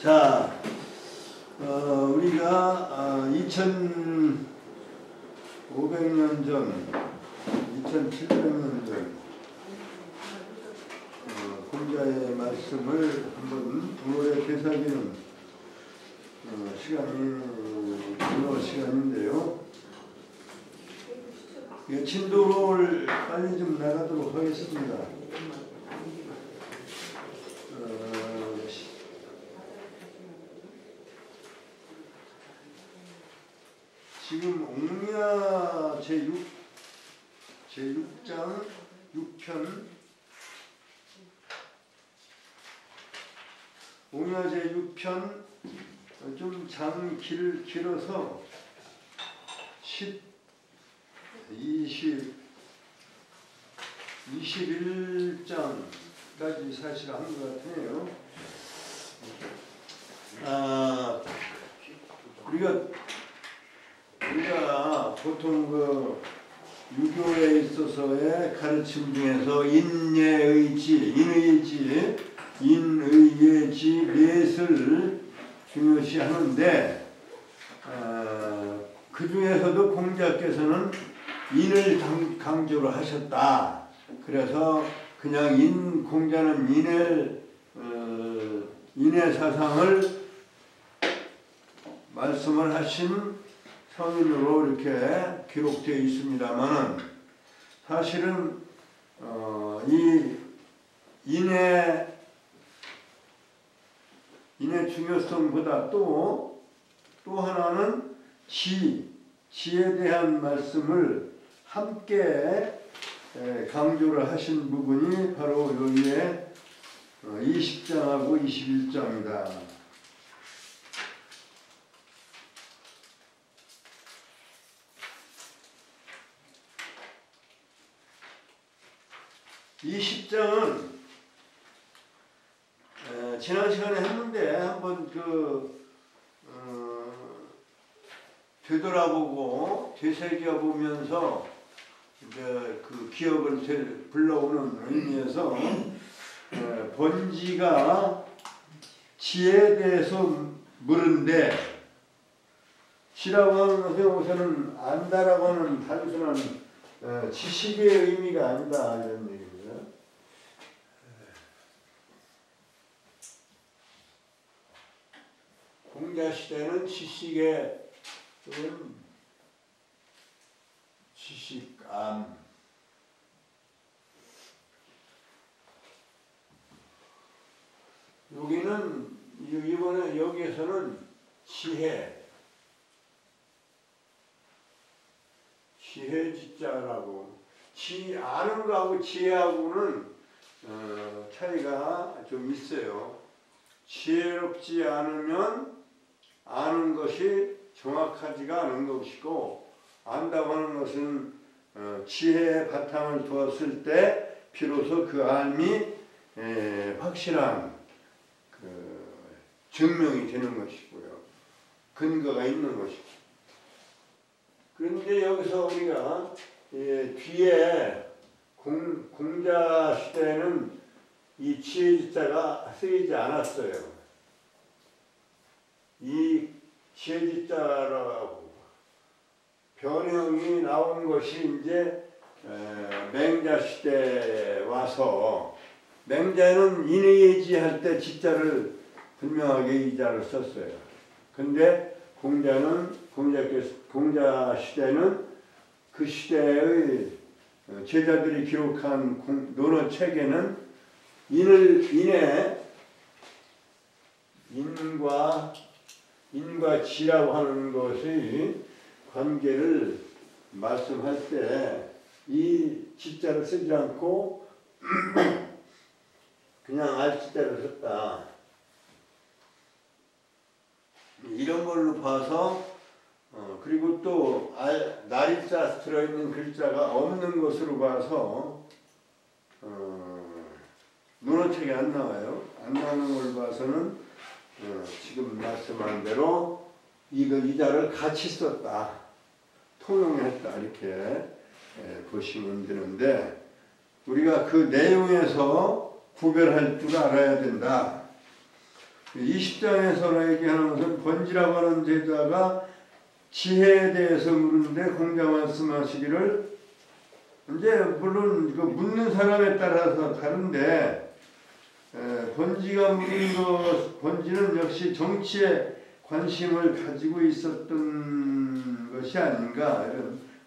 자, 우리가 2500년 전, 2700년 전 공자의 말씀을 한번 오늘의 되새기는 시간인데요. 진도를 빨리 좀 나가도록 하겠습니다. 지금 옹야 제6장 6편 옹야 제6편 좀 장 길어서 21장까지 사실 한 것 같네요. 우리가 보통 그 유교에 있어서의 가르침 중에서 인예의지, 인의예지 넷을 중요시 하는데 그 중에서도 공자께서는 인을 강조를 하셨다. 그래서 그냥 공자는 인의 사상을 말씀을 하신 성인으로 이렇게 기록되어 있습니다만 사실은 이 인의 중요성보다 또 하나는 지에 대한 말씀을 함께 강조를 하신 부분이 바로 여기에 20장하고 21장입니다. 20장은 지난 시간에 했는데 한번 되돌아보고 되새겨보면서 이제 그 기억을 불러오는 의미에서 번지가 지에 대해서 물은데 지라고 하는 것은 우선은 안다라고 하는 단순한 지식의 의미가 아니다 이런 얘기입니다. 공자 시대는 지식의 지식암 이번에 여기에서는 지혜 지자라고 아는 거하고 지혜하고는 차이가 좀 있어요. 지혜롭지 않으면 아는 것이 정확하지가 않은 것이고 안다고 하는 것은 지혜의 바탕을 두었을 때 비로소 그 알미 확실한 증명이 되는 것이고요. 근거가 있는 것이고. 그런데 여기서 우리가 뒤에 공자 시대에는 이 지혜지자가 쓰이지 않았어요. 이 지혜지자라고 변형이 나온 것이 이제 맹자 시대에 와서 맹자는 인의예지 할 때 지자를 분명하게 이자를 썼어요. 근데 공자 시대는 그 시대의 제자들이 기록한 논어 책에는 인과 지라고 하는 것의 관계를 말씀할 때 이 지자를 쓰지 않고 그냥 알지자를 썼다. 이런 걸로 봐서 그리고 또 날일자 들어있는 글자가 없는 것으로 봐서 논어책에 안 나와요. 안 나오는 걸 봐서는 지금 말씀한 대로 이자를 같이 썼다. 통용했다. 이렇게 보시면 되는데 우리가 그 내용에서 구별할 줄 알아야 된다. 20장에서 얘기하는 것은 번지라고 하는 제자가 지혜에 대해서 묻는데 공자 말씀하시기를, 이제 물론 그 묻는 사람에 따라서 다른데, 번지가 묻는 것, 번지는 역시 정치에 관심을 가지고 있었던 것이 아닌가,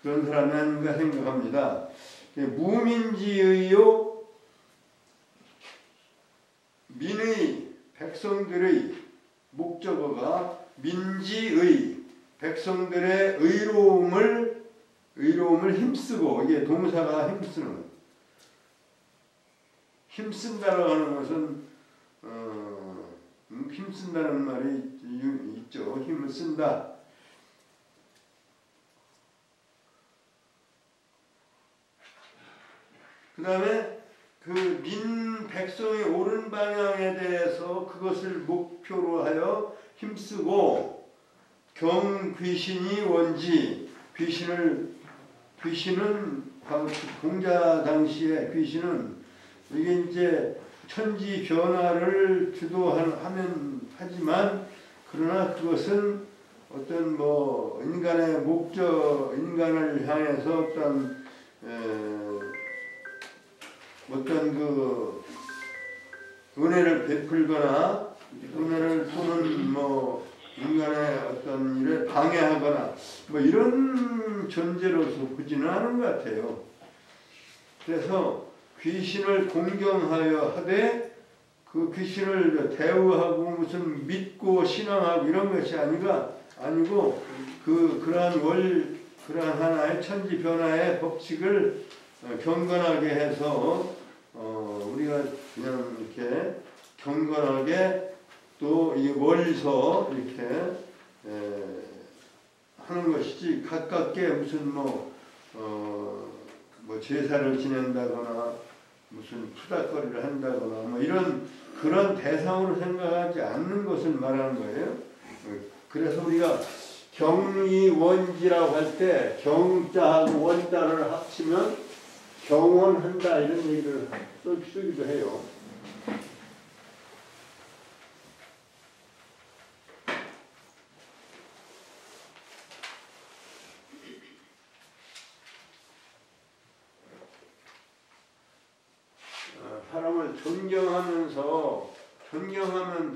그런 사람이 아닌가 생각합니다. 무민지의요 민의, 백성들의 목적어가 민지의, 백성들의 의로움을 힘쓰고, 이게 동사가 힘쓰는, 힘쓴다라고 하는 것은 힘쓴다는 말이 있죠. 힘을 쓴다. 그 다음에 그 백성의 옳은 방향에 대해서 그것을 목표로 하여 힘쓰고, 경귀신이 원지, 귀신은 공자 당시에 귀신은 이게 이제 천지 변화를 하지만 그러나 그것은 어떤 뭐 인간의 목적, 인간을 향해서 어떤 그 은혜를 베풀거나 은혜를 또는 뭐 인간의 어떤 일에 방해하거나 뭐 이런 존재로서 보지는 않은 것 같아요. 그래서 귀신을 공경하여 하되 그 귀신을 대우하고 무슨 믿고 신앙하고 이런 것이 아니고 그러한 하나의 천지 변화의 법칙을 경건하게 해서 우리가 그냥 이렇게 경건하게 또 이게 멀리서 이렇게 하는 것이지, 가깝게 무슨 뭐 제사를 지낸다거나 무슨 푸닥거리를 한다거나 뭐 그런 대상으로 생각하지 않는 것을 말하는 거예요. 그래서 우리가 경이원지라고 할 때 경자하고 원자를 합치면 경원한다 이런 얘기를 쓰기도 해요. 사람을 존경하면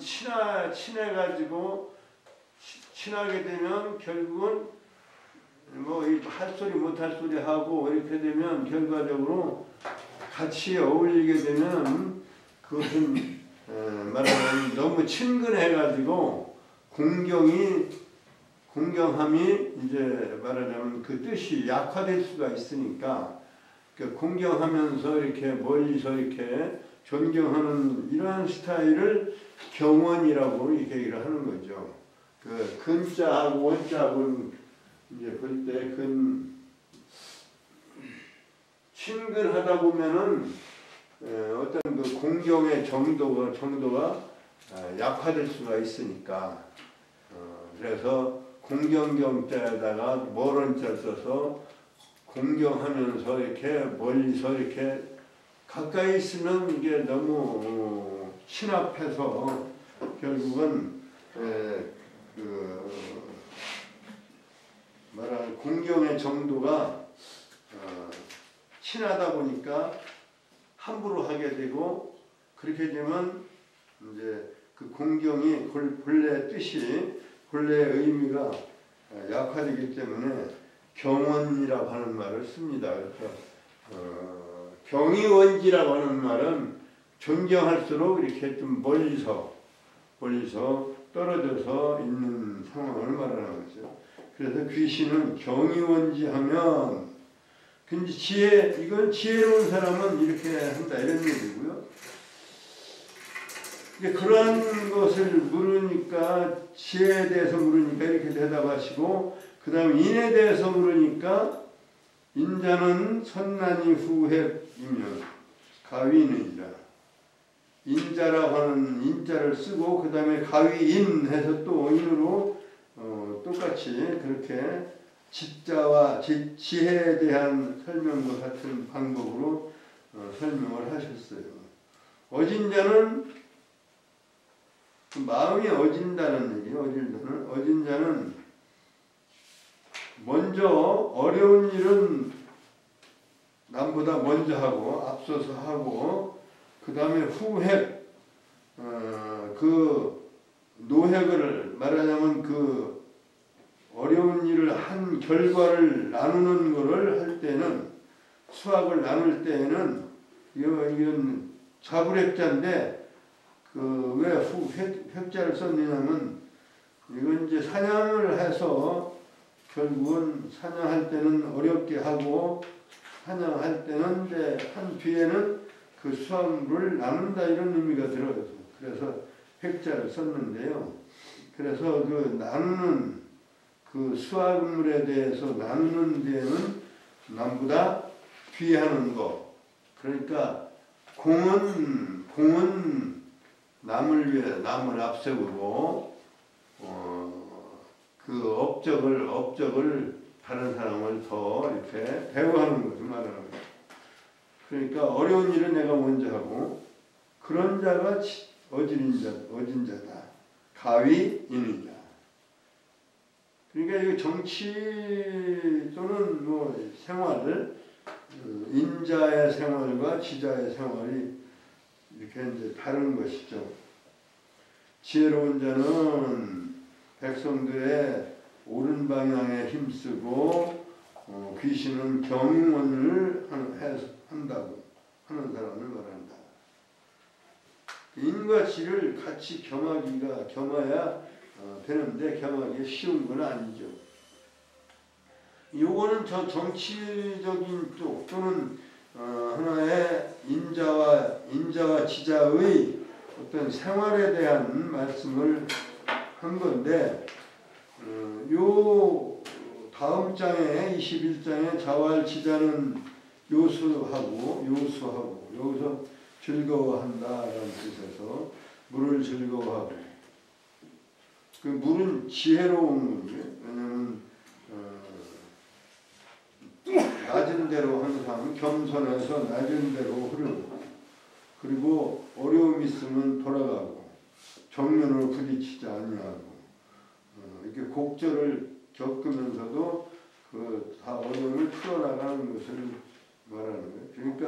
친해가지고 친하게 되면 결국은 뭐 할 소리 못할 소리 하고 이렇게 되면 결과적으로 같이 어울리게 되면 그것은 말하자면 너무 친근해가지고 공경함이 이제 말하자면 그 뜻이 약화될 수가 있으니까, 공경하면서 이렇게 멀리서 이렇게 존경하는 이러한 스타일을 경원이라고 얘기를 하는 거죠. 그 근자하고 원자하고는 이제 볼 때 친근하다 보면은 어떤 그 공경의 정도가 약화될 수가 있으니까, 그래서 공경경자에다가 모론자를 써서 공경하면서 이렇게 멀리서 이렇게 가까이 있으면 이게 너무 친합해서 결국은 말하는 공경의 정도가 친하다 보니까 함부로 하게 되고, 그렇게 되면 이제 그 공경이 본래 뜻이, 본래의 의미가 약화되기 때문에 경원이라고 하는 말을 씁니다. 그래서 경이원지라고 하는 말은 존경할수록 이렇게 좀 멀리서 떨어져서 있는 상황을 말하는 거죠. 그래서 귀신은 경이원지하면, 근데 이건 지혜로운 사람은 이렇게 한다 이런 얘기고요. 그러한 것을 물으니까, 지혜에 대해서 물으니까 이렇게 대답하시고, 그 다음에 인에 대해서 물으니까 인자는 선난이 후회이면 가위인이라, 인자라고 하는 인자를 쓰고 그 다음에 가위인 해서 또 인으로 똑같이 그렇게 지자와 지혜에 대한 설명과 같은 방법으로 설명을 하셨어요. 어진자는 그 마음이 어진다는 얘기예요. 어진 자는 먼저 어려운 일은 남보다 먼저 하고 앞서서 하고 그 다음에 후획 그 노획을 말하자면 그 어려운 일을 한 결과를 나누는 거를 할 때는 수학을 나눌 때에는 이건 자불획자인데 그 왜 획자를 썼느냐면 이건 이제 사냥을 해서 결국은 사냥할 때는 어렵게 하고 사냥할 때는 이제 한 뒤에는 그 수확물을 나눈다 이런 의미가 들어요. 그래서 획자를 썼는데요. 그래서 그 나누는 그 수확물에 대해서 나누는 데는 남보다 귀하는 거. 그러니까 공은 남을 위해 남을 앞세우고 그 업적을 다른 사람을 더 이렇게 대우하는 것을 말하는 거예요. 그러니까 어려운 일은 내가 먼저 하고 그런 자가 어진 자다. 가위인이다. 그러니까 이 정치 또는 뭐 생활을 인자의 생활과 지자의 생활이 이렇게 이제 다른 것이죠. 지혜로운 자는 백성들의 옳은 방향에 힘쓰고 귀신은 경영을 한다고 하는 사람을 말한다. 인과 지를 같이 겸해야 되는데 겸하기 쉬운 건 아니죠. 요거는 저 정치적인 쪽 또는 하나의 인자와 지자의 어떤 생활에 대한 말씀을 한 건데 요 다음 장에 21장에 자활 지자는 요수하고 여기서 즐거워한다라는 뜻에서 물을 즐거워하고 그 물은 지혜로운 물이에요. 왜냐하면 낮은 대로 항상 겸손해서 낮은 대로 흐르고 그리고 어려움 있으면 돌아가고 정면으로 부딪히지 아니하고 이렇게 곡절을 겪으면서도 그 다 어려움을 풀어나가는 것을 말하는 거예요. 그러니까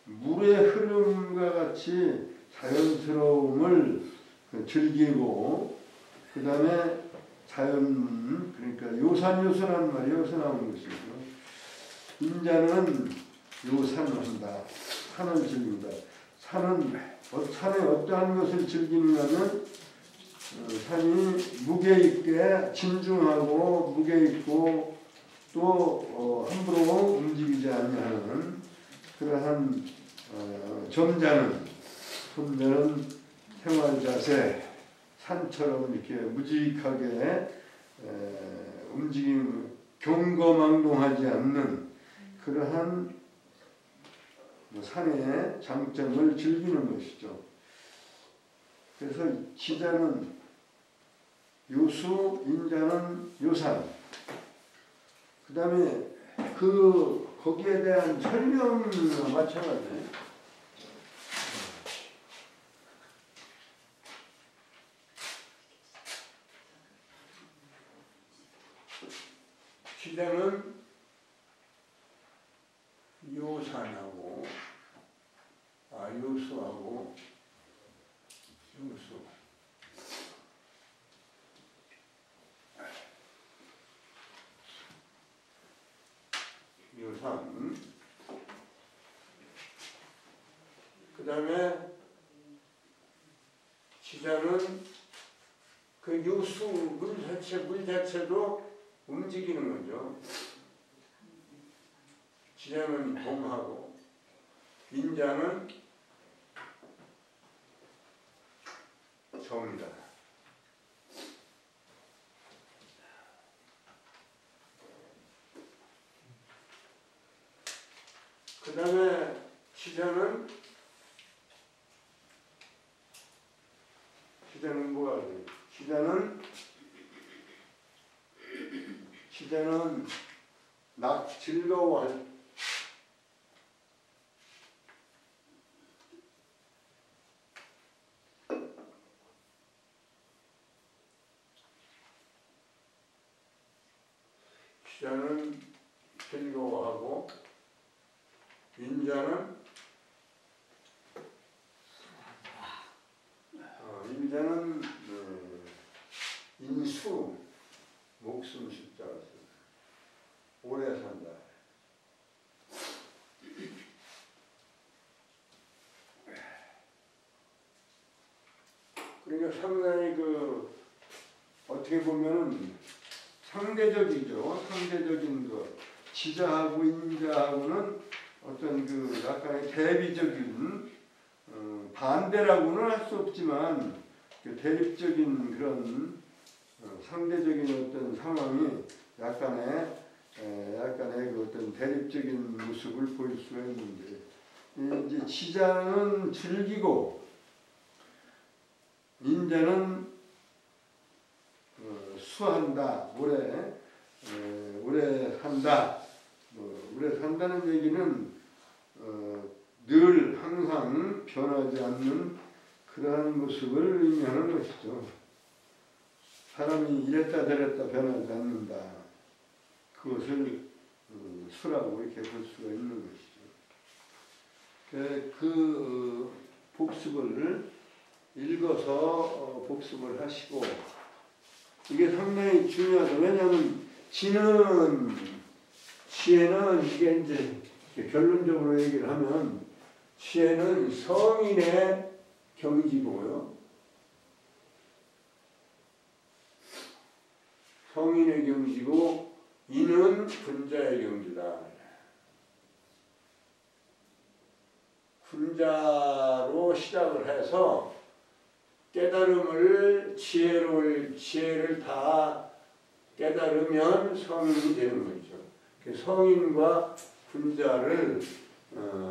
물의 흐름과 같이 자연스러움을 즐기고 그 다음에 그러니까 요산요선한 말이 여기서 나오는 것이죠. 인자는 요산을 한다. 산을 즐긴다. 산에 어떠한 것을 즐기느냐면 산이 무게 있게 진중하고 무게 있고 또 함부로 움직이지 아니하는 그러한 점잖은 생활 자세 산처럼 이렇게 무직하게 움직임 경거망동하지 않는 그러한 산의 장점을 즐기는 것이죠. 그래서 지자는 요수, 인자는 요산. 그 다음에 거기에 대한 설명과 마찬가지예요. 지자는 요산하고 요수하고 요수 요산 그 다음에 지자는 그 요수 물 자체도 움직이는 거죠. 지자는 봉하고 인자는 정이다. 그 다음에 지자는 뭐가 돼요? 지자는 즐거워할 취자는 즐거워하고 인자는 인수 목숨 숫자가 오래 산다. 그러니까 상당히 어떻게 보면은 상대적이죠. 상대적인 지자하고 인자하고는 어떤 약간의 대비적인 반대라고는 할 수 없지만 대립적인 그런 상대적인 어떤 상황이 약간의 어떤 대립적인 모습을 보일 수가 있는데 이제 지자는 즐기고 인자는 수한다, 오래 산다. 오래 산다는 얘기는 늘 항상 변하지 않는 그러한 모습을 의미하는 것이죠. 사람이 이랬다 저랬다 변하지 않는다. 그것을 수라고 이렇게 볼 수가 있는 것이죠. 그 복습을 읽어서 복습을 하시고 이게 상당히 중요하죠. 왜냐하면 지혜는 이게 이제 결론적으로 얘기를 하면 지혜는 성인의 경지고요. 성인의 경지고 이는 군자의 경지다. 군자로 시작을 해서 깨달음을 지혜를 다 깨달으면 성인이 되는 거죠. 성인과 군자를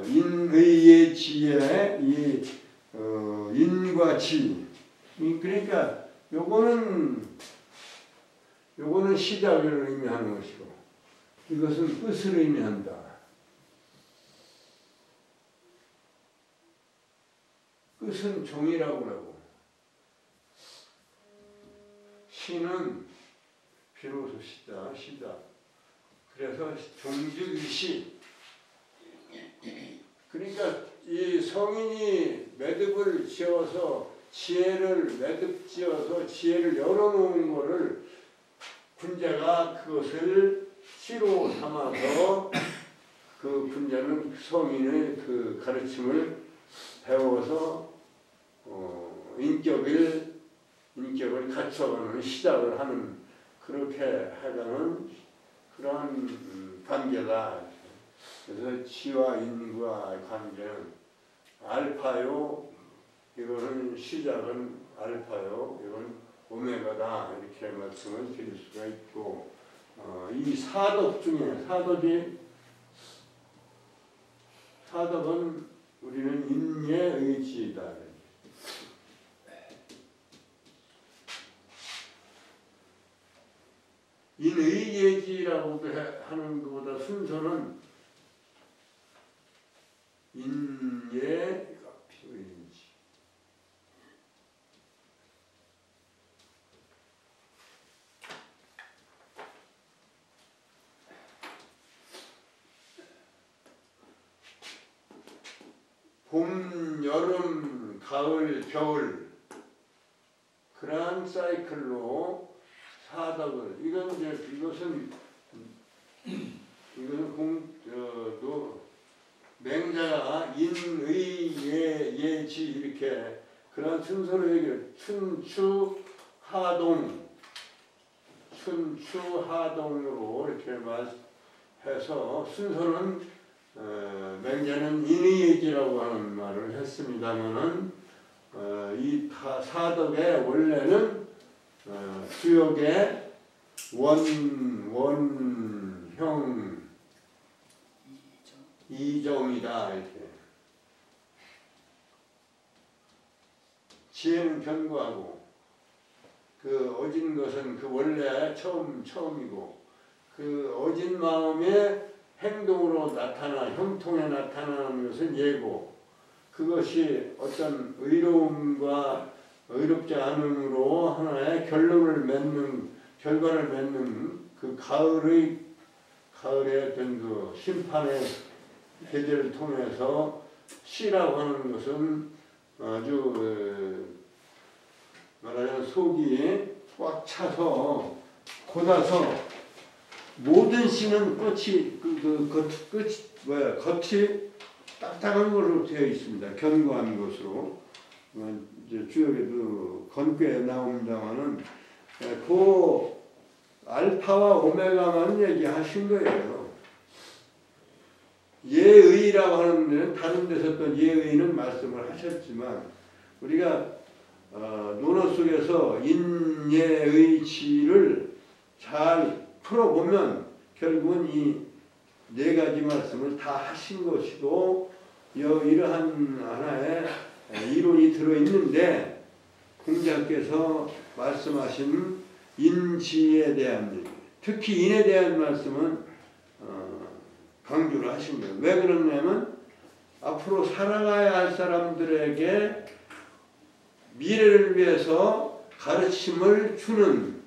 인의의 지혜, 인과 지. 그러니까 요거는 시작을 의미하는 것이고 이것은 끝을 의미한다. 끝은 종이라고 하고 시는 비로소 시다. 그래서 종즉이시. 그러니까 이 성인이 매듭을 지어서 매듭 지어서 지혜를 열어놓은 것을 군자가 그것을 시로 삼아서 그 군자는 성인의 그 가르침을 배워서 인격을 갖춰가는 시작을 하는 그렇게 해가는 그러한 관계다. 그래서 지와 인과 관계는 알파요. 이거는 시작은 알파요. 이건 오메가다. 이렇게 말씀을 드릴 수가 있고 이 사덕 중에 사덕은 우리는 인예의지이다. 인의예지라고 하는 것보다 순서는 인예의지. 봄, 여름, 가을, 겨울 그러한 사이클로 사덕을 이것은 맹자가 인의예지 이렇게 그런 순서로 얘기를 춘추하동으로 이렇게 말해서 순서는 맹자는 인의예지라고 하는 말을 했습니다만은 이 사덕의 원래는 주역의 원형 이정이다 이렇게. 지혜는 견고하고 그 어진 것은 그 원래 처음이고 그 어진 마음의 행동으로 형통에 나타나는 것은 예고 그것이 어떤 의로움과 의롭지 않음으로 하나의 결과를 맺는 그 가을의 가을에 어떤 그 심판의 계절을 통해서 씨라고 하는 것은 아주 말하자면 속이 꽉 차서 고다서 모든 씨는 끝이 겉이 딱딱한 것으로 되어 있습니다. 견고한 것으로. 이제 주역에도 건괴에 나옵니다만은 그 알파와 오메가만 얘기하신 거예요. 예의라고 하는 데는 다른 데서 또 예의는 말씀을 하셨지만 우리가 논어 속에서 인예의치를 잘 풀어보면 결국은 이 네 가지 말씀을 다 하신 것이고 이러한 하나의 이론이 들어있는데 공자께서 말씀하신 인지에 대한 특히 인에 대한 말씀은 강조를 하신 거예요. 왜 그러냐면 앞으로 살아가야 할 사람들에게 미래를 위해서 가르침을 주는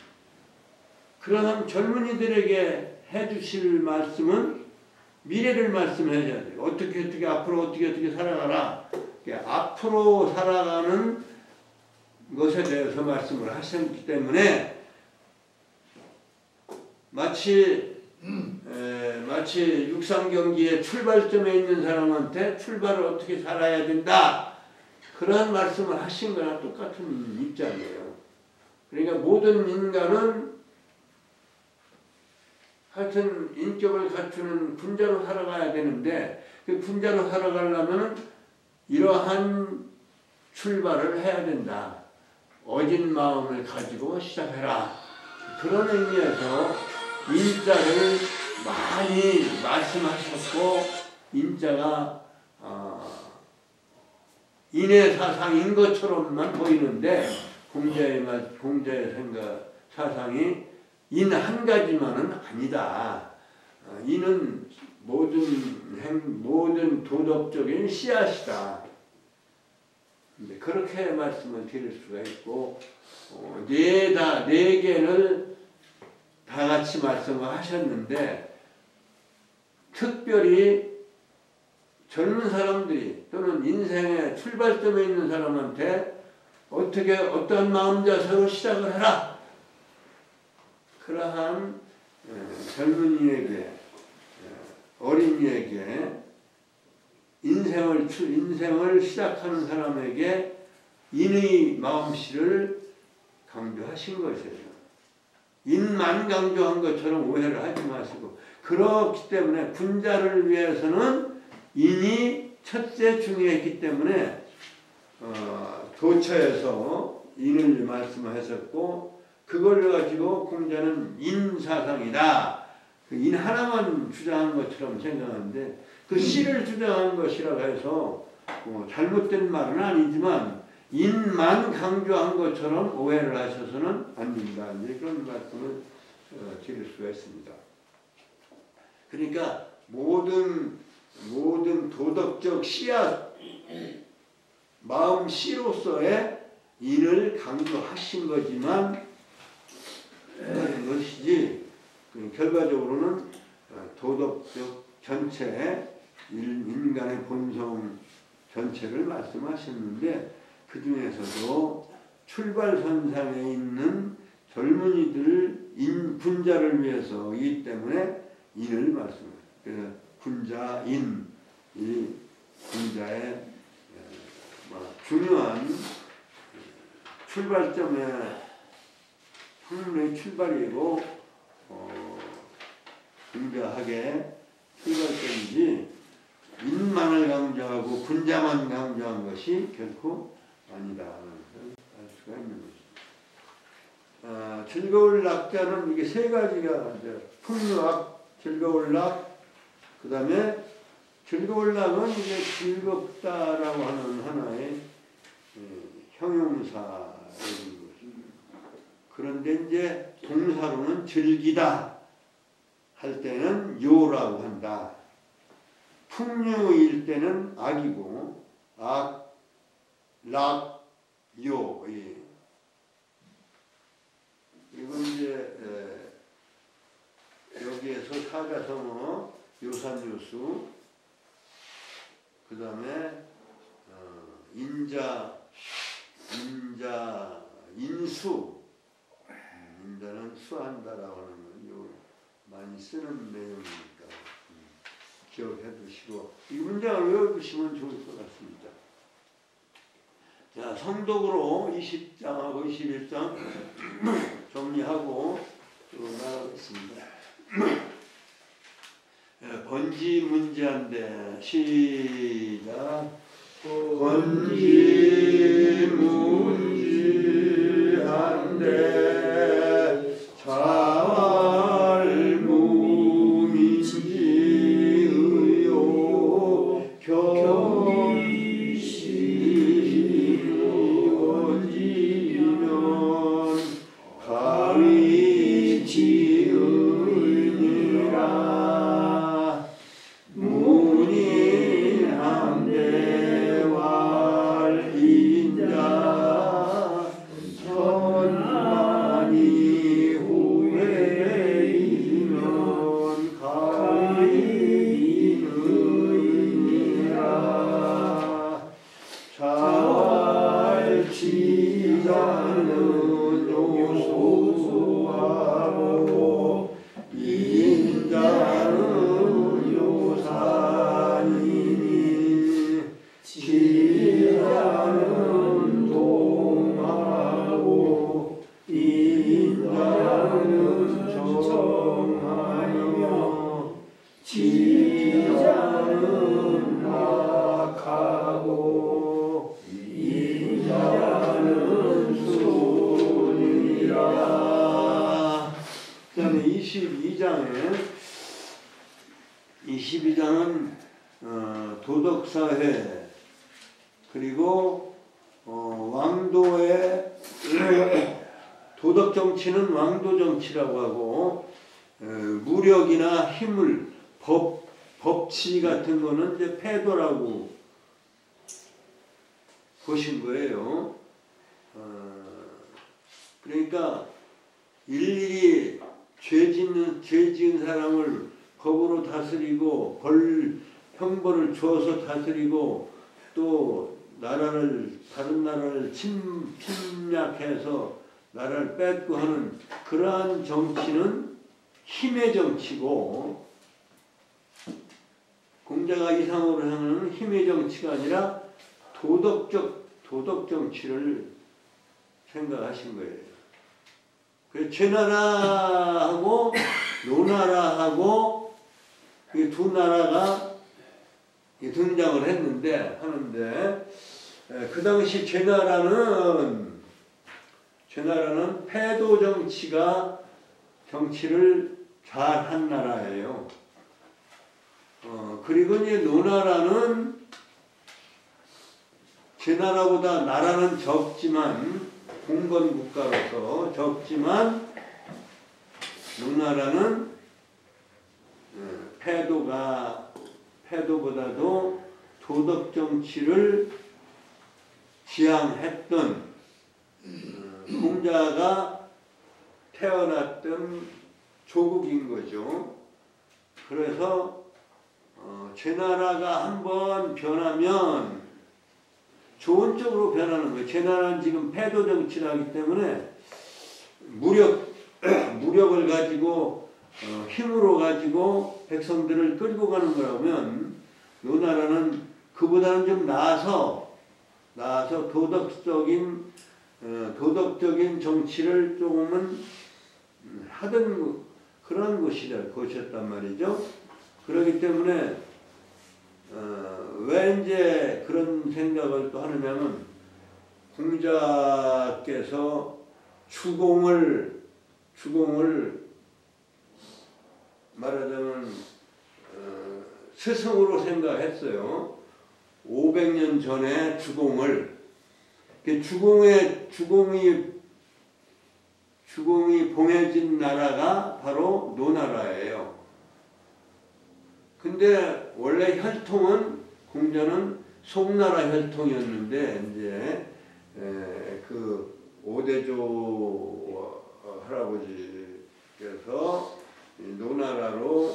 그러한 젊은이들에게 해주실 말씀은 미래를 말씀해야 돼요. 어떻게 앞으로 어떻게 살아가라. 앞으로 살아가는 것에 대해서 말씀을 하셨기 때문에 마치 육상 경기의 출발점에 있는 사람한테 출발을 어떻게 살아야 된다. 그러한 말씀을 하신 거랑 똑같은 입장이에요. 그러니까 모든 인간은 하여튼 인격을 갖추는 군자로 살아가야 되는데 그 군자로 살아가려면 이러한 출발을 해야 된다. 어진 마음을 가지고 시작해라. 그런 의미에서 인자를 많이 말씀하셨고 인자가 인의 사상인 것처럼만 보이는데 공자의 생각 사상이 인 한 가지만은 아니다. 이는 모든 도덕적인 씨앗이다. 그렇게 말씀을 드릴 수가 있고 네 개를 다 같이 말씀을 하셨는데 특별히 젊은 사람들이 또는 인생의 출발점에 있는 사람한테 어떠한 마음자세로 시작을 해라. 그러한 젊은이에게 어린이에게 인생을 시작하는 사람에게 인의 마음씨를 강조하신 것이에요. 인만 강조한 것처럼 오해를 하지 마시고 그렇기 때문에 군자를 위해서는 인이 첫째 중요했기 때문에 도처에서 인을 말씀하셨고 그걸 가지고 공자는 인사상이다. 그 인 하나만 주장한 것처럼 생각하는데 그 씨를 주장한 것이라고 해서 잘못된 말은 아니지만 인만 강조한 것처럼 오해를 하셔서는 안 된다. 이제 그런 말씀을 드릴 수가 있습니다. 그러니까 모든 도덕적 씨앗 마음 씨로서의 인을 강조하신 거지만 것이지 결과적으로는 도덕적 전체 인간의 본성 전체를 말씀하셨는데 그 중에서도 출발선상에 있는 젊은이들 군자를 위해서이기 때문에 인을 말씀해요. 그래서 군자인 이 군자의 중요한 출발점에 학문의 출발이고 군자학의 출발점이지 인만을 강조하고 군자만 강조한 것이 결코 아니다. 알 수가 있는 것입니다. 즐거울 낙자는 이게 세 가지가 풍류학, 즐거울 낙, 그 다음에 즐거울 낙은 이게 즐겁다라고 하는 하나의 형용사. 그런데 이제 동사로는 즐기다 할 때는 요라고 한다. 풍류일 때는 악이고 악, 락, 요. 이건 이제 여기에서 그래서 사자성어, 요산요수, 그 다음에 인수. 인자는 수한다라고 하는 건 많이 쓰는 내용이니까 기억해 두시고 이 문장을 외워두시면 좋을 것 같습니다. 자, 성독으로 20장하고 21장 정리하고 또 나가겠습니다. 번지문지한데 시작. 번지문지한데 자활무민지의요 경시이어지면 가위지의니라 문인함대왈인자 천만이 후회이면 가위의니라 자활치자는 요소수하고 인자는 요산이니 지자는 동하고 인자는 정하며 지자는 악하고 인자는 순이라. 그 다음에 22장은 도덕사회 그리고 왕도의 도덕정치는 왕도정치라고 하고 무력이나 힘을 법치 같은 거는 이제 패도라고 보신 거예요. 그러니까 일일이 죄 지은 사람을 법으로 다스리고 형벌을 주어서 다스리고 또 다른 나라를 침략해서 나라를 뺏고 하는 그러한 정치는 힘의 정치고, 공자가 이상으로 하는 힘의 정치가 아니라 도덕 정치를 생각하신 거예요. 그래서 죄나라하고 노나라하고 이 두 나라가 등장을 하는데 그 당시 죄나라는 패도 정치를 잘한 나라예요. 그리고 이제 노나라는 죄나라보다 나라는 적지만 공건 국가로서 적지만 노나라는 패도보다도 도덕 정치를 지향했던 공자가 태어났던 조국인 거죠. 그래서 죄나라가 한번 변하면 좋은 쪽으로 변하는 거예요. 죄나라는 지금 패도 정치를 하기 때문에 무력을 가지고 힘으로 가지고 백성들을 끌고 가는 거라면 노나라는 그보다는 좀 나아서 도덕적인 정치를 조금은 하던 그런 곳이었단 말이죠. 그렇기 때문에 왜 이제 그런 생각을 또 하느냐면 공자께서 주공을 말하자면 스승으로 생각했어요. 500년 전에 주공을 주공이 봉해진 나라가 바로 노나라예요. 근데 원래 혈통은 공자는 송나라 혈통이었는데 이제 그 오대조 할아버지께서 노나라로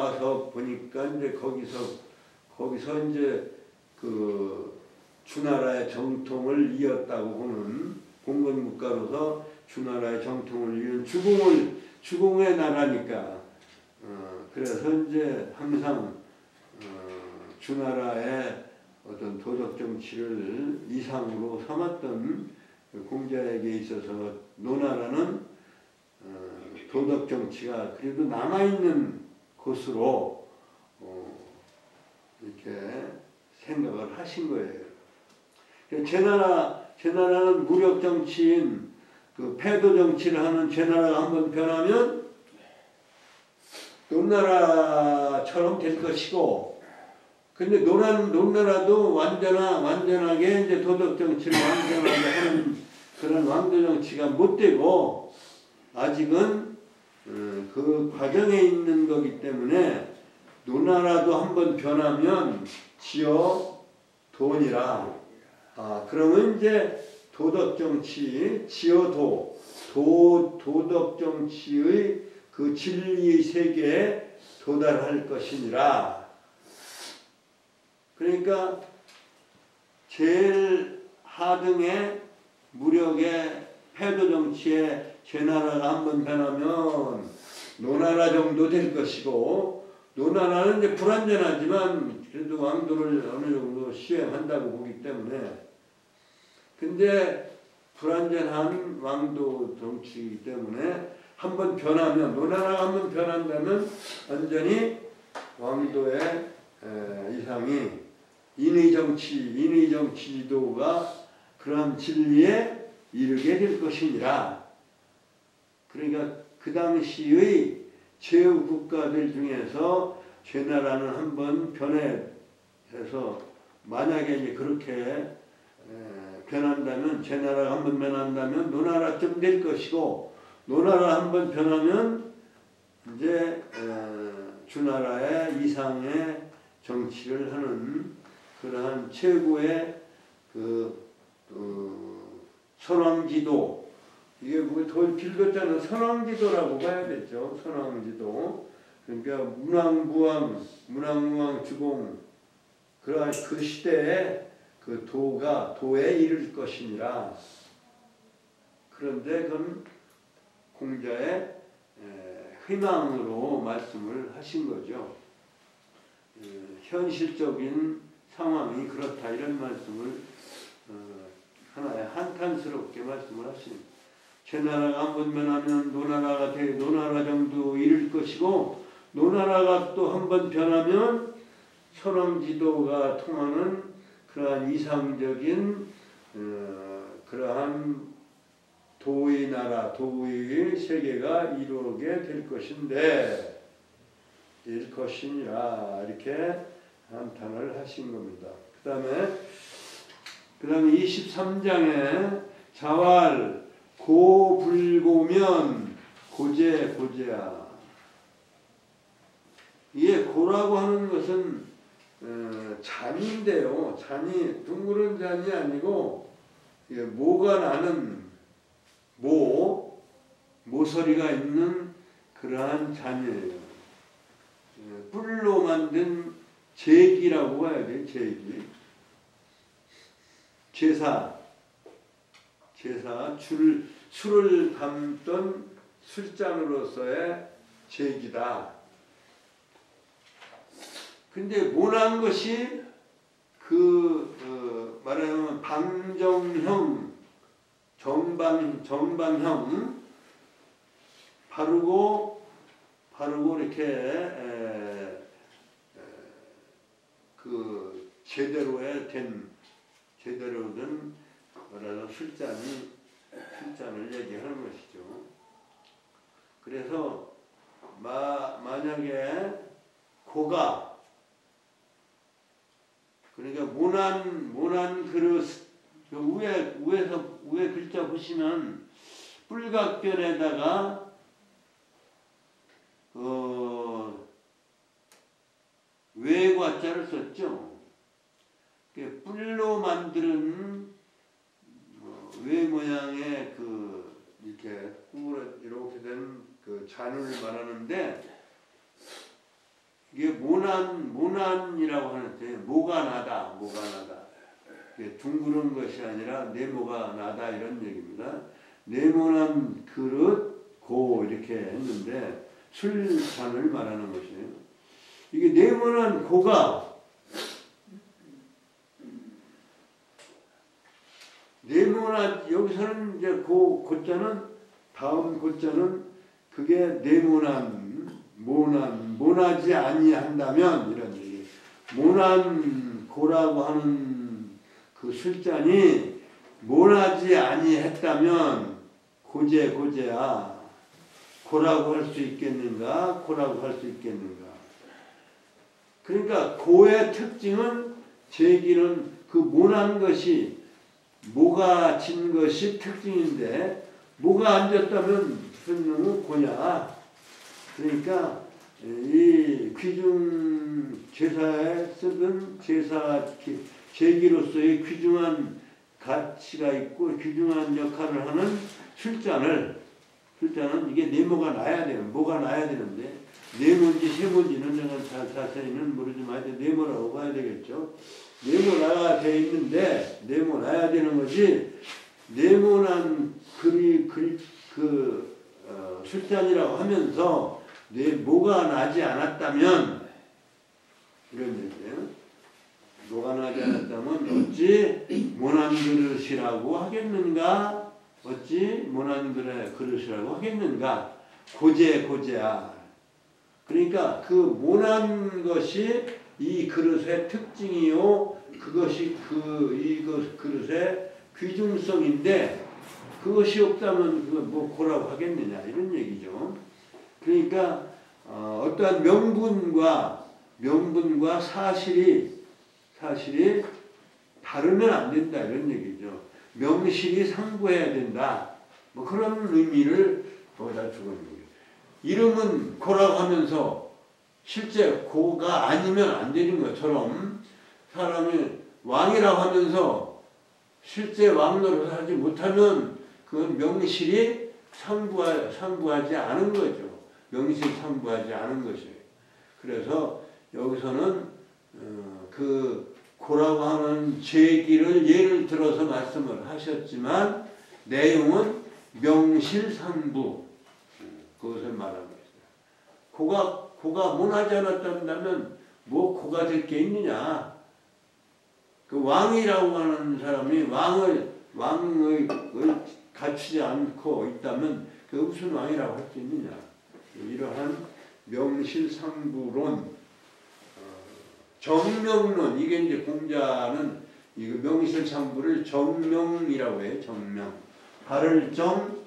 와서 보니까 이제 거기서 이제 그 주나라의 정통을 이었다고 보는 봉건 국가로서 주나라의 정통을 이은 주공의 나라니까 그래서 이제 항상 주나라의 어떤 도덕 정치를 이상으로 삼았던 공자에게 있어서 노나라는 도덕 정치가 그래도 남아있는 곳으로 이렇게 생각을 하신 거예요. 제나라는 무력 정치인 그 패도 정치를 하는 제나라가 한번 변하면 논나라처럼 될 것이고, 근데 논나라도 완전하게 이제 도덕 정치를 완전하게 하는 그런 왕조 정치가 못 되고 아직은 그 과정에 있는 거기 때문에 논나라도 한번 변하면 지어 돈이라. 그러면 이제 도덕 정치, 지어도 도덕 정치의 그 진리의 세계에 도달할 것이니라. 그러니까 제일 하등의 무력의 패도 정치에 제나라가 한번 변하면 노나라 정도 될 것이고, 노나라는 이제 불완전하지만 그래도 왕도를 어느 정도 시행한다고 보기 때문에, 근데 불완전한 왕도 정치이기 때문에 한번 변하면, 노나라가 한번 변한다면 완전히 왕도의 이상이 인의 정치 지도가 그러한 진리에 이르게 될 것이니라. 그러니까 그 당시의 제후 국가들 중에서 제나라는 한번 변해서 만약에 이제 그렇게 변한다면, 제나라가 한번 변한다면 노나라쯤 될 것이고, 노나라 한번 변하면 이제 주나라의 이상의 정치를 하는 그러한 최고의 그 선왕지도, 이게 뭐 더 길었잖아요. 선왕지도라고 봐야겠죠. 선왕지도. 그러니까 문왕무왕 주공, 그러한 그 시대에 그 도에 이를 것이니라. 그런데 그건 공자의 희망으로 말씀을 하신 거죠. 현실적인 상황이 그렇다, 이런 말씀을 하나의 한탄스럽게 말씀을 하십니다. 제나라가 한번 변하면 노나라 정도 이를 것이고, 노나라가 또 한번 변하면 선왕지도가 통하는 그러한 이상적인 그러한 도의 나라, 도의 세계가 이루게 될 것인데, 일 것이니라, 이렇게 한탄을 하신 겁니다. 그 다음에 23장에 자왈 고불고면 고제야. 이게 고라고 하는 것은 잔인데요. 잔이 둥그런 잔이 아니고 모가 나는 모서리가 있는 그러한 잔이에요. 뿔로 만든 제기라고 봐야 돼요. 제기. 제사 술을 담던 술잔으로서의 제기다. 근데 모난 것이 말하자면 방정형, 정방형, 바르고 이렇게 그 제대로 된 말하자면 술잔을 얘기하는 것이죠. 그래서 만약에 고가, 그러니까 모난 그릇, 위에 글자 보시면 뿔각변에다가 외과자를 썼죠. 뿔로 만드는 외 모양의 이렇게 이렇게 된 그 잔을 말하는데, 모난이라고 하는데 모가 나다. 둥그런 것이 아니라 네모가 나다 이런 얘기입니다. 네모난 그릇 고 이렇게 했는데 술잔을 말하는 것이에요. 이게 네모난 고가 네모난 여기서는 이제 고자는 다음 고자는 그게 네모난 모나지 아니한다면 이런 얘기. 모난 고라고 하는 그 술잔이 모나지 아니했다면 고제야 고라고 할 수 있겠는가? 고라고 할 수 있겠는가? 그러니까 고의 특징은 제기는 그 모난 것이 모가 진 것이 특징인데 모가 앉았다면 무슨 놈은 고냐? 그러니까 이 귀중 제사에 쓰던 제기로서의 귀중한 가치가 있고 귀중한 역할을 하는 술잔은 이게 네모가 나야 돼요. 모가 나야 되는데 네모인지 세모인지는 내가 자세히는 모르지만 네모라고 봐야 되겠죠. 네모 나야 돼 있는데 네모 나야 되는 거지. 네모난 술잔이라고 하면서 모가 나지 않았다면 이런 얘기예요. 모가 나지 않았다면 어찌 모난 그릇이라고 하겠는가? 어찌 모난 그릇이라고 하겠는가? 고제야. 그러니까 그 모난 것이 이 그릇의 특징이요. 그것이 이 그릇의 귀중성인데 그것이 없다면 그거 뭐 고라고 하겠느냐 이런 얘기죠. 그러니까 어떠한 명분과 사실이 다르면 안 된다 이런 얘기죠. 명실이 상부해야 된다. 뭐 그런 의미를 거기다 주고 있는 거예요. 이름은 고라고 하면서 실제 고가 아니면 안 되는 것처럼 사람이 왕이라고 하면서 실제 왕 노릇을 하지 못하면 그건 명실이 상부하지 않은 거죠. 명실이 상부하지 않은 것이에요. 그래서 여기서는 그 고라고 하는 제기를 예를 들어서 말씀을 하셨지만 내용은 명실상부 그것을 말하고 있어요. 고가 모나지 않았다면 뭐 고가 될 게 있느냐. 그 왕이라고 하는 사람이 왕을 갖추지 않고 있다면 그 무슨 왕이라고 할 수 있느냐. 이러한 명실상부론, 정명론, 이게 이제 공자는 이거 명실상부를 정명이라고 해요. 정명. 발을정,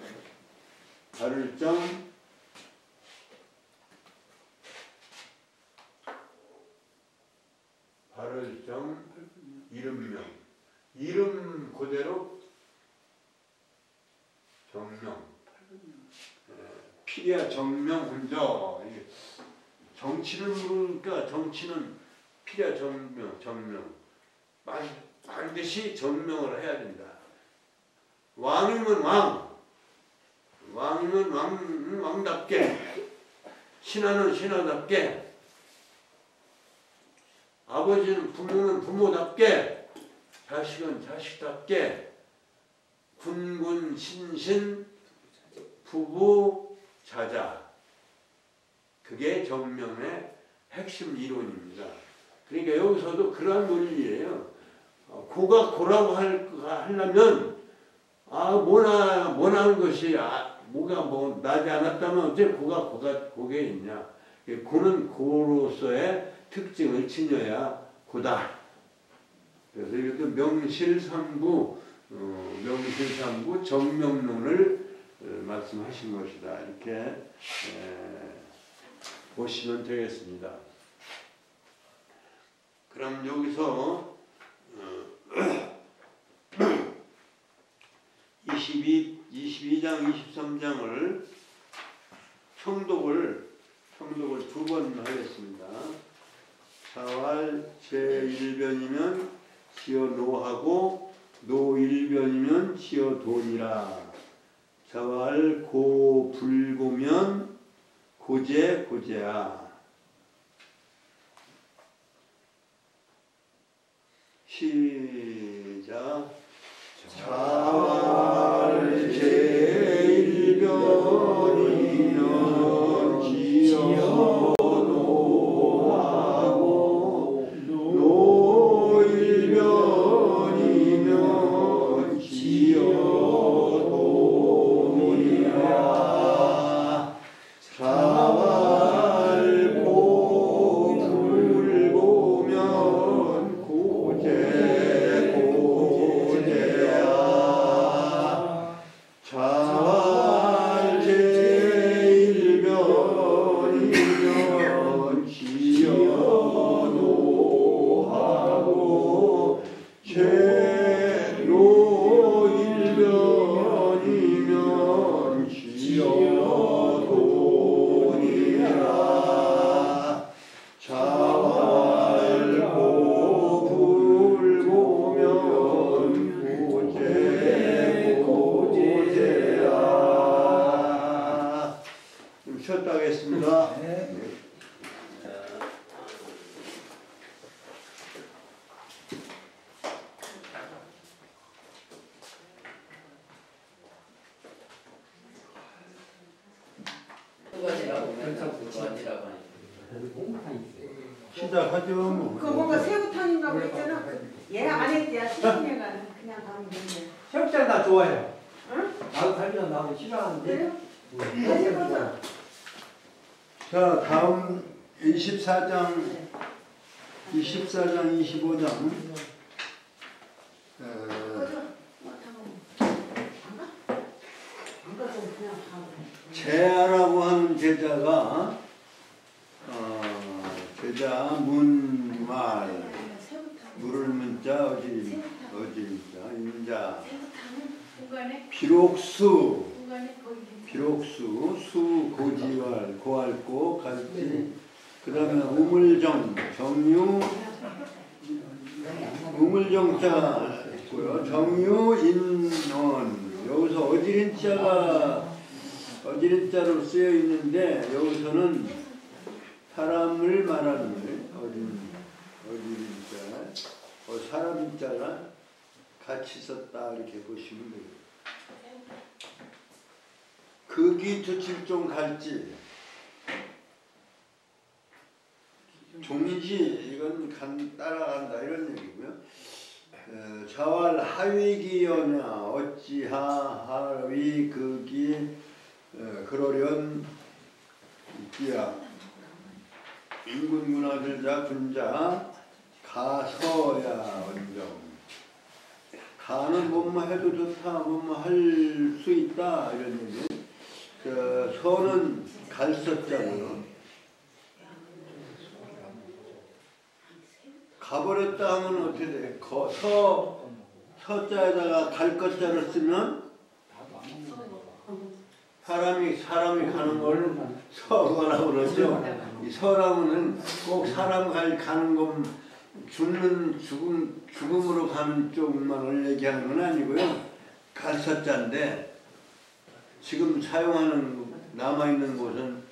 이름명. 이름 그대로 정명. 필야 정명 혼자. 정치를 물으니까 정치는 필야 정명. 반드시 정명을 해야 된다. 왕이면 왕답게, 신하는 신하답게, 부모는 부모답게, 자식은 자식답게, 군군 신신 부부 자자. 그게 정명의 핵심 이론입니다. 그러니까 여기서도 그러한 논리예요. 고가 고라고 하려면 모난 것이 뭐가 나지 않았다면 어째 고게 있냐. 고는 고로서의 특징을 지녀야 고다. 그래서 이렇게 명실상부 정명론을 말씀하신 것이다. 이렇게 보시면 되겠습니다. 그럼 여기서 22장, 23장을 성독을 두 번 하겠습니다. 사활 제1변이면 지어 노하고 노1변이면 지어 돈이라. 사활 고불고면 고제야. 시작. 자활 제일변이면 지어노하고 노일변이면 지어도니라. 자활 고불 보면 고제야. 자활 제일변이면 지어노하고 제노일변이면 지어도니라. 자활 고불 보면 고제야. 좀 쉬었다 하겠습니다. 시작하죠. 뭐. 그거 뭔가 새우탕인가 그랬잖아. 얘 안 했대야. 시험에가는 그냥 가면 된대. 새우장 나 좋아해요. 응? 나도 살면 나도 싫어하는데. 그래요? 다시 보자. 자, 다음 24장, 25장. 보자. 잠깐만. 안 가? 안 가도 그냥 가. 제아라고 하는 제자가 제자 문말 물을 문자 어질자 인자 비록수 수 고지왈 고할고 갈지 그 다음에 우물정 정유 우물정자 있고요. 정유 인원 여기서 어지린자로 쓰여 있는데 여기서는 사람을 말하는 거예요. 어지린자, 사람자가 같이 썼다 이렇게 보시면 돼요. 극이 두칠종 갈지 종지 이건 따라간다 이런 얘기고요. 자활 하위기여냐 어찌하 하위 극이 그러련 있기야. 인군문화들자 군자 가서야 원정. 가는 뭐뭐 해도 좋다, 뭐뭐 할 수 있다 이런 얘기. 서는 갈서자고요. 가버렸다 하면 어떻게 돼? 서자에다가 갈 것자를 쓰면 사람이 가는 걸 서거라고 그러죠. 이 서라고는 꼭 사람 가는 것 죽음으로 가는 쪽만을 얘기하는 건 아니고요. 갈서자인데 지금 사용하는 남아있는 곳은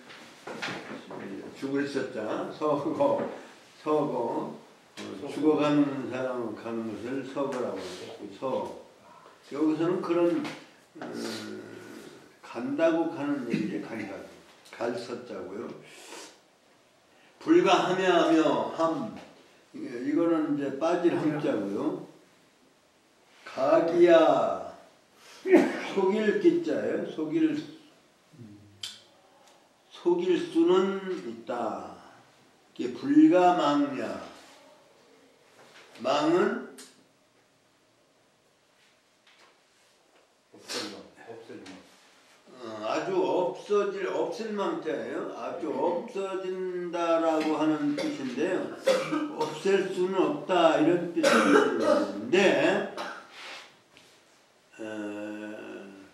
죽을 서자 서거 죽어가는 사람 가는 것을 서거라고 해요. 여기서는 그런 간다고 가는 얘기지. 간다고 갈서자고요. 불가하며 함 이거는 이제 빠질 함자고요. 가기야 속일 기자예요. 속일 수는 있다. 이게 불가망야. 망은 아주 없을 망자예요. 아주 없어진다라고 하는 뜻인데요. 없앨 수는 없다 이런 뜻인데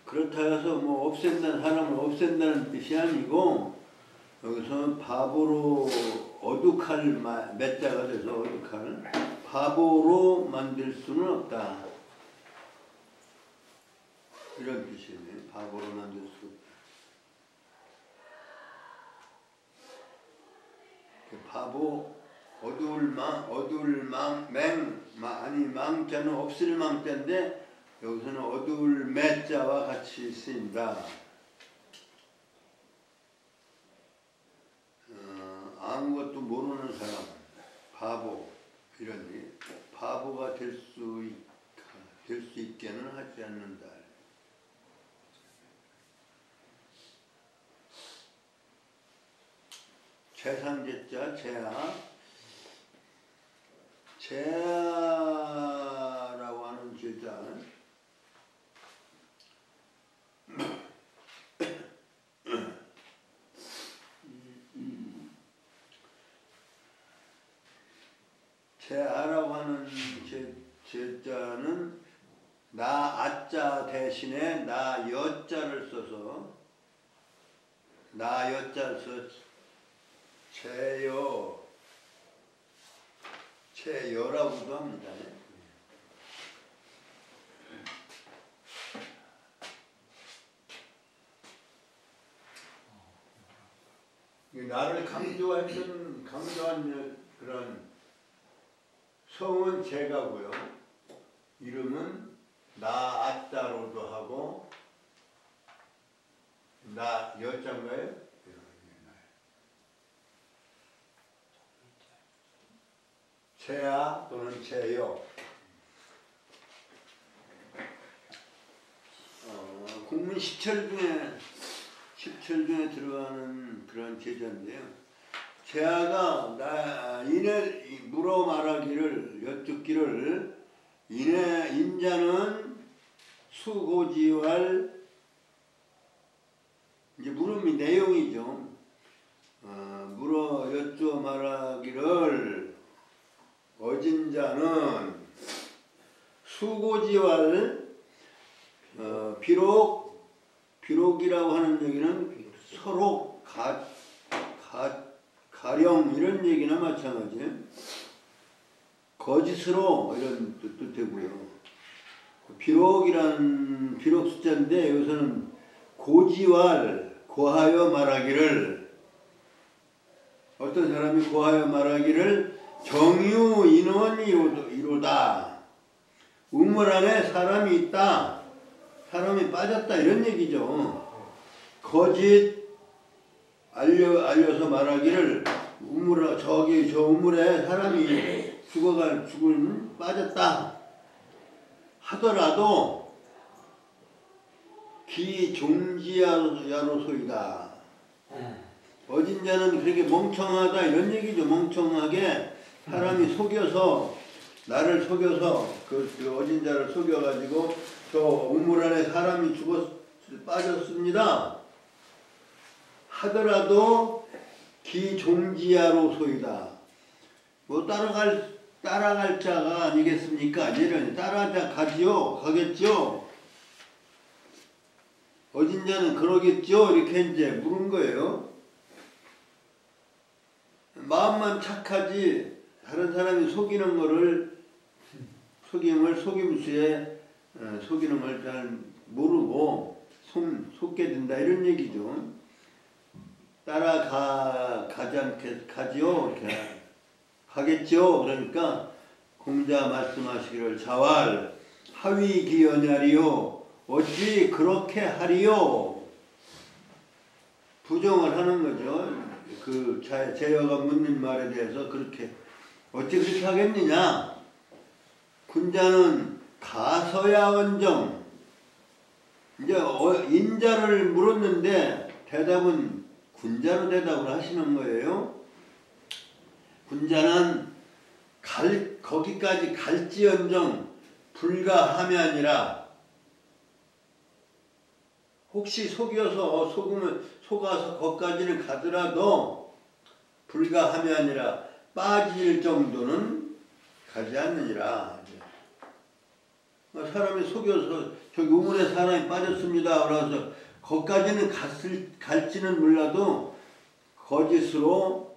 그렇다 해서 뭐 없앤다는 사람을 없앤다는 뜻이 아니고 여기서 바보로 어둑할 맷자가 돼서 어둑할 바보로 만들 수는 없다 이런 뜻이네요. 바보로 만들 수 없다. 바보 어두울 망자는 없을 망자인데 여기서는 어두울 매자와 같이 쓰인다. 아무것도 모르는 사람, 바보 이런 얘기. 바보가 될 수 있게는 하지 않는다. 재상제자 재아라고 하는 제자는 재아라고 하는 제자는 나 아자 대신에 나 여자를 써서 재여라고도 합니다. 나를 강조한 그런 성은 제가고요. 이름은 나 아자로도 하고 나 여자인가요? 재아 또는 재여. 국문 10철 중에 들어가는 그런 제자인데요. 재아가 이내 물어 말하기를 여쭙기를 인자는 수고지활 이제 물음이 내용이죠. 물어 여쭈어 말하기를 어진 자는 수고지활 비록이라고 하는 얘기는 서로 가령 이런 얘기나 마찬가지예요. 거짓으로 이런 뜻이고요. 비록이란 비록 숫자인데 여기서는 고지활 고하여 말하기를 어떤 사람이 고하여 말하기를 정유 인원이로다. 우물 안에 사람이 있다. 사람이 빠졌다. 이런 얘기죠. 거짓 알려서 말하기를 저 우물에 사람이 죽은 빠졌다 하더라도 기종지야로소이다. 어진 자는 그렇게 멍청하다 이런 얘기죠. 멍청하게 사람이 나를 속여서 그 어진 자를 속여가지고 저 우물 안에 사람이 빠졌습니다 하더라도 기종지야로소이다. 뭐 따라갈 자가 아니겠습니까? 이런 가겠죠. 어진 자는 그러겠죠. 이렇게 이제 물은 거예요. 마음만 착하지 다른 사람이 속이는 거를 속임수에 속이는 걸 잘 모르고 속게 된다 이런 얘기죠. 가지요. 이렇게 가겠죠. 그러니까 공자 말씀하시기를 자활 하위기연야리요 어찌 그렇게 하리요. 부정을 하는 거죠. 그 제여가 묻는 말에 대해서 그렇게 어찌 그렇게 하겠느냐. 군자는 가서야 원정. 이제 인자를 물었는데 대답은 군자로 대답을 하시는 거예요. 군자는 거기까지 갈지언정 불가함이 아니라 혹시 속아서 거기까지는 가더라도 불가함이 아니라 빠질 정도는 가지 않느니라. 사람이 속여서 저기 우물에 사람이 빠졌습니다. 그래서 거기까지는 갈지는 몰라도 거짓으로